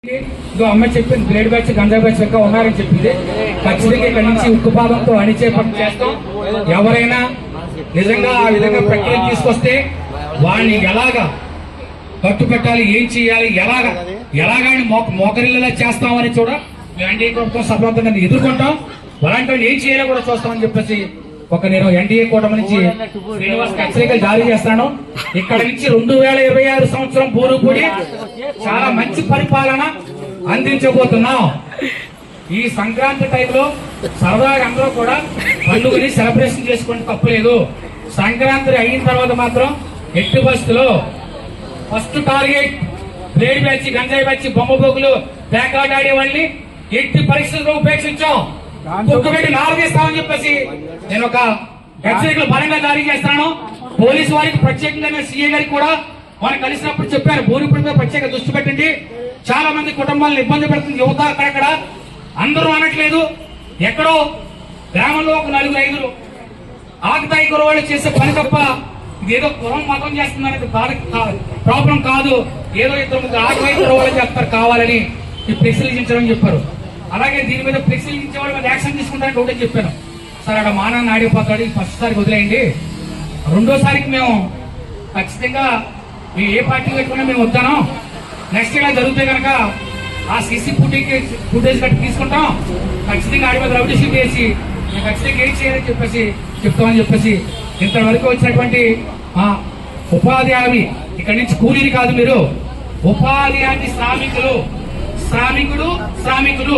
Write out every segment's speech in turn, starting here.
అమ్మాయి చెప్పింది blade batch ganja batch ఇంకా ఉన్నారని చెప్పింది. ఖచ్చితంగా ఇక్కడ నుంచి ఉక్కుపాదంతో అణిచే పని చేస్తాం. ఎవరైనా నిజంగా ఆ విధంగా ప్రక్రియ తీసుకొస్తే వాడిని ఎలాగా కట్టు పెట్టాలి, ఏం చేయాలి, ఎలాగని మోకరిల్లా చేస్తామని కూడా ఎన్డీఏ ప్రభుత్వం సఫలవంతంగా ఎదుర్కొంటాం. అలాంటి వాళ్ళు ఏం చేయాలో కూడా చూస్తామని చెప్పేసి నేను ఎన్డీఏ కూటమి నుంచి శ్రీనివాస్ హెచ్చరికలు జారీ చేస్తాను. ఇక్కడ నుంచి 2026 సంవత్సరం బూరుగుడి చాలా మంచి పరిపాలన అందించబోతున్నాం. ఈ సంక్రాంతి టైంలో సరదాగా అందరూ కూడా పండుగని సెలబ్రేషన్ చేసుకుంటే తప్పులేదు. సంక్రాంతి అయిన తర్వాత మాత్రం ఎట్టి బస్సులో ఫస్ట్ టార్గెట్ బ్లేడ్ బ్యాచ్, గంజాయి బ్యాచ్, బొమ్మ బొగ్గులు, బ్యాకాట్ ఆడే వాళ్ళని ఎట్టి పరిస్థితుల్లో ఉపేక్షించాం. పెట్టి నాలుగేస్తామని చెప్పేసి నేను ఒక హెచ్చరికలు బలంగా జారీ చేస్తాను. పోలీసు వారికి ప్రత్యేకంగా సీఏ గారికి కూడా మనం కలిసినప్పుడు చెప్పారు, భూరిపడి మీద ప్రత్యేక దృష్టి పెట్టండి. చాలా మంది కుటుంబాలను ఇబ్బంది పెడుతుంది యువత. అక్కడక్కడ అందరూ అనట్లేదు, ఎక్కడో గ్రామంలో ఒక 4-5 ఆకుతాయి కురవాళ్ళు చేసే పని తప్ప ఇదేదో కులం మతం చేస్తుందనేది ప్రాబ్లం కాదు. ఏదో 2 ఆకుతాయి కురవాళ్ళు చేస్తారు కావాలని పరిశీలించడం చెప్పారు. అలాగే దీని మీద పరిశీలించే వాళ్ళ మీద యాక్షన్ తీసుకుంటానికి ఒకటే చెప్పాను. సార్ అక్కడ మానాన్ని ఆడిపోతాడు, ఫస్ట్ సారికి వదిలేయండి, రెండోసారికి మేము ఖచ్చితంగా మేము ఏ పార్టీ పెట్టుకున్నా మేము వద్దాను. నెక్స్ట్ ఇలా జరిగితే కనుక ఆ సీసీ ఫుటేజ్ కట్టి తీసుకుంటాం, ఖచ్చితంగా ఆడి మీద రౌడీ షీట్ వేసి మేము ఖచ్చితంగా ఏం చేయాలని చెప్పేసి చెప్తామని చెప్పేసి ఇంతవరకు వచ్చినటువంటి ఉపాధి హామీ, ఇక్కడి నుంచి కూలీని కాదు మీరు, ఉపాధి హామీ శ్రామికుడు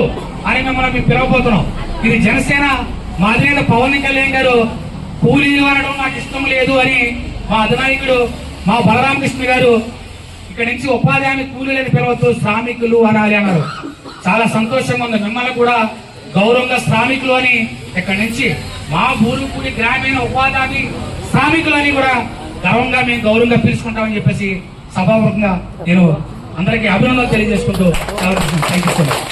అని మేము పిలవబోతున్నాం. ఇది జనసేన మా అధినేత పవన్ కళ్యాణ్ గారు కూలీలు అనడం నాకు ఇష్టం లేదు అని మా అధినాయకుడు మా బలరామకృష్ణ గారు ఇక్కడ నుంచి ఉపాధి హామీ కూలీలని పిలవద్దు, శ్రామికులు అనాలి అన్నారు. చాలా సంతోషంగా ఉంది. మిమ్మల్ని కూడా గౌరవంగా శ్రామికులు అని ఇక్కడ నుంచి మా బూరుగుడి గ్రామీణ ఉపాధి హామీ శ్రామికులు అని కూడా గర్వంగా మేము గౌరవంగా పిలుచుకుంటామని చెప్పేసి సభాముఖంగా నేను అందరికీ అభినందనలు తెలియజేసుకుంటూ థ్యాంక్ యూ సో మచ్.